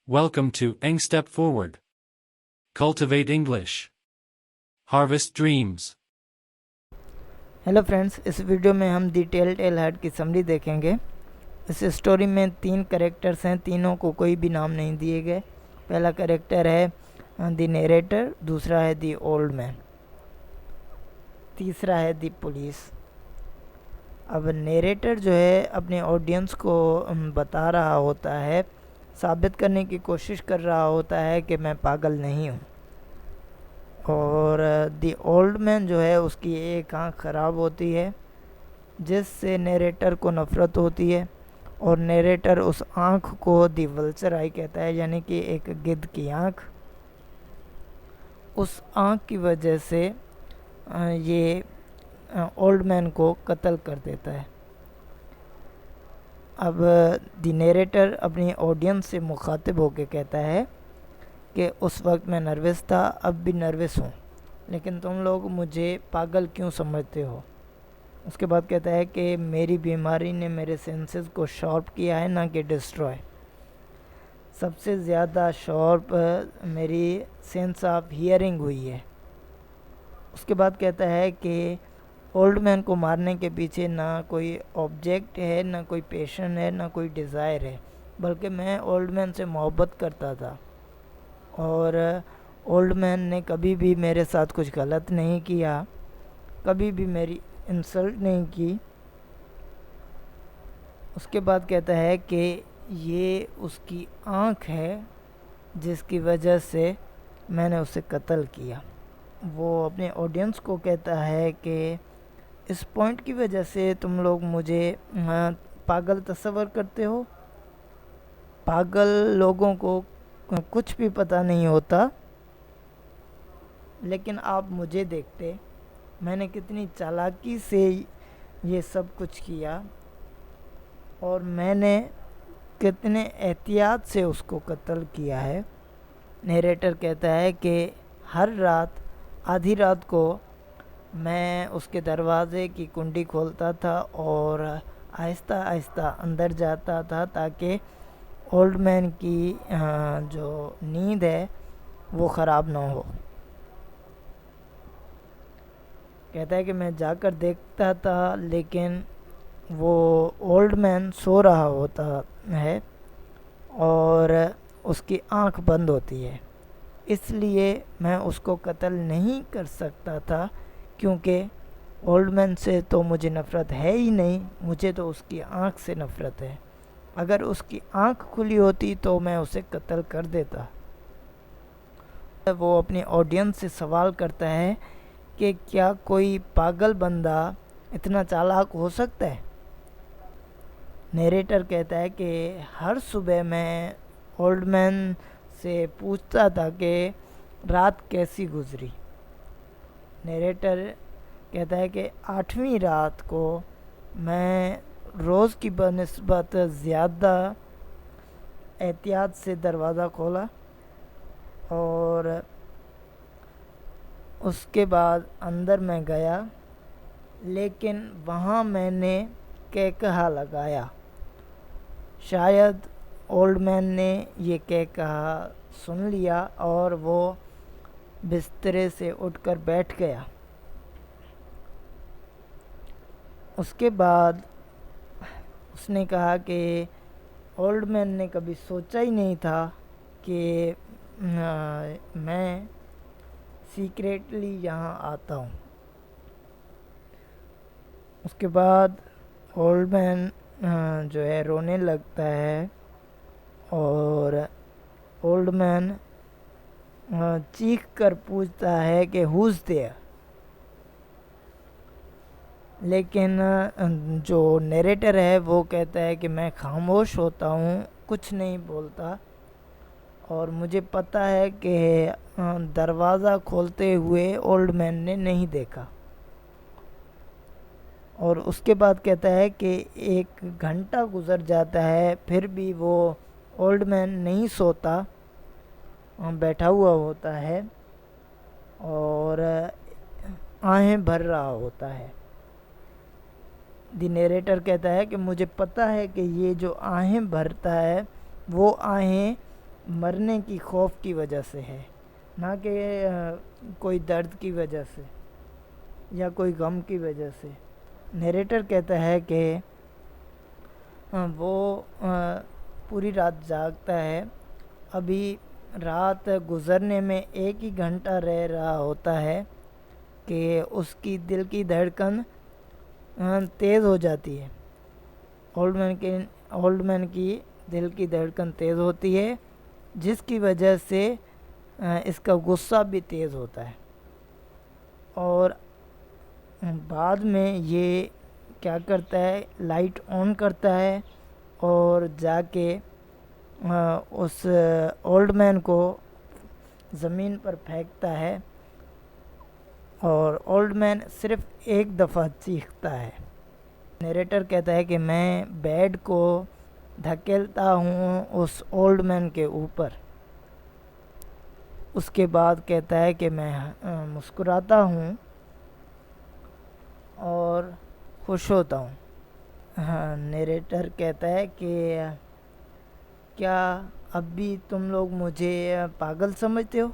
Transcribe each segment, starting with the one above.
Welcome to Eng Step Forward. Cultivate English. Harvest Dreams. Hello friends, इस video में हम दी tell tell heart की summary देखेंगे। इस स्टोरी में 3 कैरेक्टर्स हैं, तीनों को कोई भी नाम नहीं दिए गए। पहला कैरेक्टर है दी नरेटर, दूसरा है दी ओल्ड मैन, तीसरा है दी पुलिस। अब नरेटर जो है अपने ऑडियंस को बता रहा होता है, साबित करने की कोशिश कर रहा होता है कि मैं पागल नहीं हूँ। और दी ओल्ड मैन जो है उसकी एक आँख ख़राब होती है, जिससे नरेटर को नफ़रत होती है। और नरेटर उस आँख को दी वल्चर आई कहता है, यानी कि एक गिद्ध की आँख। उस आँख की वजह से ये ओल्ड मैन को कत्ल कर देता है। अब दी नरेटर अपनी ऑडियंस से मुखातिब होकर कहता है कि उस वक्त मैं नर्वस था, अब भी नर्वस हूँ, लेकिन तुम लोग मुझे पागल क्यों समझते हो। उसके बाद कहता है कि मेरी बीमारी ने मेरे सेंसेस को शार्प किया है, ना कि डिस्ट्रॉय। सबसे ज़्यादा शार्प मेरी सेंस ऑफ हियरिंग हुई है। उसके बाद कहता है कि ओल्ड मैन को मारने के पीछे ना कोई ऑब्जेक्ट है, ना कोई पैशन है, ना कोई डिज़ायर है, बल्कि मैं ओल्ड मैन से मोहब्बत करता था। और ओल्ड मैन ने कभी भी मेरे साथ कुछ गलत नहीं किया, कभी भी मेरी इंसल्ट नहीं की। उसके बाद कहता है कि ये उसकी आँख है जिसकी वजह से मैंने उसे कत्ल किया। वो अपने ऑडियंस को कहता है कि इस पॉइंट की वजह से तुम लोग मुझे पागल तस्वर करते हो। पागल लोगों को कुछ भी पता नहीं होता, लेकिन आप मुझे देखते, मैंने कितनी चालाकी से ये सब कुछ किया और मैंने कितने एहतियात से उसको कत्ल किया है। नरेटर कहता है कि हर रात आधी रात को मैं उसके दरवाज़े की कुंडी खोलता था और आहिस्ता आहिस्ता अंदर जाता था, ताकि ओल्ड मैन की जो नींद है वो ख़राब ना हो। कहता है कि मैं जाकर देखता था, लेकिन वो ओल्ड मैन सो रहा होता है और उसकी आंख बंद होती है, इसलिए मैं उसको कत्ल नहीं कर सकता था, क्योंकि ओल्ड मैन से तो मुझे नफ़रत है ही नहीं, मुझे तो उसकी आंख से नफ़रत है। अगर उसकी आंख खुली होती तो मैं उसे कत्ल कर देता। वो अपनी ऑडियंस से सवाल करता है कि क्या कोई पागल बंदा इतना चालाक हो सकता है। नरेटर कहता है कि हर सुबह मैं ओल्ड मैन से पूछता था कि रात कैसी गुजरी। नरेटर कहता है कि 8वीं रात को मैं रोज़ की बनिस्बत ज़्यादा एहतियात से दरवाज़ा खोला और उसके बाद अंदर मैं गया, लेकिन वहाँ मैंने कहकहा लगाया। शायद ओल्ड मैन ने ये कहकहा सुन लिया और वो बिस्तरे से उठकर बैठ गया। उसके बाद उसने कहा कि ओल्ड मैन ने कभी सोचा ही नहीं था कि मैं सीक्रेटली यहाँ आता हूँ। उसके बाद ओल्ड मैन जो है रोने लगता है और ओल्ड मैन चीख कर पूछता है कि हुज़ देयर। लेकिन जो नरेटर है वो कहता है कि मैं खामोश होता हूँ, कुछ नहीं बोलता, और मुझे पता है कि दरवाज़ा खोलते हुए ओल्ड मैन ने नहीं देखा। और उसके बाद कहता है कि 1 घंटा गुज़र जाता है, फिर भी वो ओल्ड मैन नहीं सोता, बैठा हुआ होता है और आहें भर रहा होता है। दी नरेटर कहता है कि मुझे पता है कि ये जो आहें भरता है वो आहें مرنے کی خوف کی وجہ سے ہے، نہ کہ کوئی درد کی وجہ سے یا کوئی غم کی وجہ سے۔ نیریٹر کہتا ہے کہ وہ پوری رات جاگتا ہے، ابھی رات گزرنے میں 1 ہی گھنٹہ رہ رہا ہوتا ہے کہ اس کی دل کی دھڑکن تیز ہو جاتی ہے۔ اولڈ مین کی دل کی دھڑکن تیز ہوتی ہے، جس کی وجہ سے اس کا غصہ بھی تیز ہوتا ہے، اور بعد میں یہ کیا کرتا ہے، لائٹ آن کرتا ہے اور جا کے اس اولڈ مین کو زمین پر پھینکتا ہے، اور اولڈ مین صرف ایک دفعہ چیختا ہے۔ نیریٹر کہتا ہے کہ میں بیڈ کو دھکیلتا ہوں اس اولڈ مین کے اوپر۔ اس کے بعد کہتا ہے کہ میں مسکراتا ہوں اور خوش ہوتا ہوں۔ نیریٹر کہتا ہے کہ کیا اب بھی تم لوگ مجھے پاگل سمجھتے ہو؟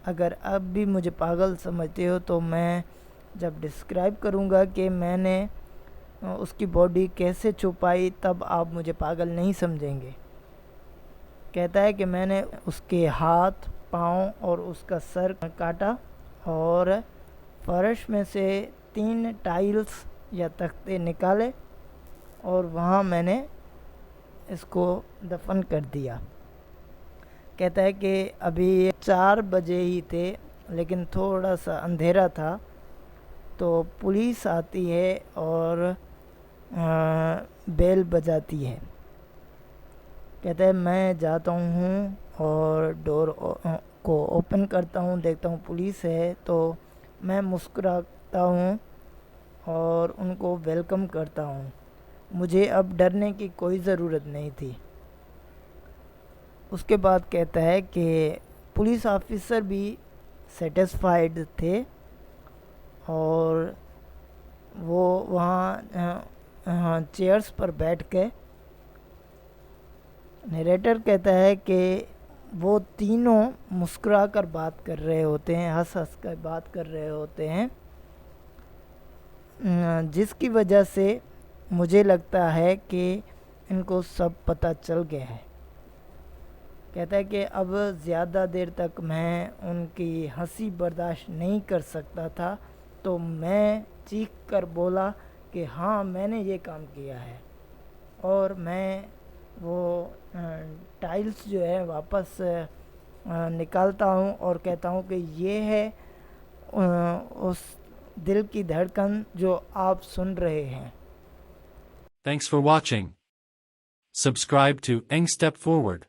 اگر اب بھی مجھے پاگل سمجھتے ہو تو میں جب ڈسکرائب کروں گا کہ میں نے اس کی باڈی کیسے چھپائی، تب آپ مجھے پاگل نہیں سمجھیں گے۔ کہتا ہے کہ میں نے اس کے ہاتھ، پاؤں اور اس کا سر کاٹا، اور فرش میں سے 3 ٹائلز یا تختے نکالے، اور وہاں میں نے اس کو دفن کر دیا۔ کہتا ہے کہ ابھی 4 بجے ہی تھے، لیکن تھوڑا سا اندھیرا تھا، تو پولیس آتی ہے اور بیل بجاتی ہے۔ کہتا ہے میں جاتا ہوں اور ڈور کو اوپن کرتا ہوں، دیکھتا ہوں پولیس ہے، تو میں مسکراتا ہوں اور ان کو ویلکم کرتا ہوں۔ مجھے اب ڈرنے کی کوئی ضرورت نہیں تھی۔ اس کے بعد کہتا ہے کہ پولیس آفیسر بھی سیٹسفائیڈ تھے، اور وہ وہاں چیئرز پر بیٹھ کے، نیریٹر کہتا ہے کہ وہ تینوں مسکرا کر بات کر رہے ہوتے ہیں، ہنس ہنس کر بات کر رہے ہوتے ہیں، جس کی وجہ سے مجھے لگتا ہے کہ ان کو سب پتہ چل گیا ہے۔ کہتا ہے کہ اب زیادہ دیر تک میں ان کی ہنسی برداشت نہیں کر سکتا تھا، تو میں چیخ کر بولا کہ ہاں میں نے یہ کام کیا ہے، اور میں وہ ٹائلز جو ہے واپس نکالتا ہوں اور کہتا ہوں کہ یہ ہے اس دل کی دھڑکن جو آپ سن رہے ہیں۔ Thanks for watching. Subscribe to Eng Step Forward.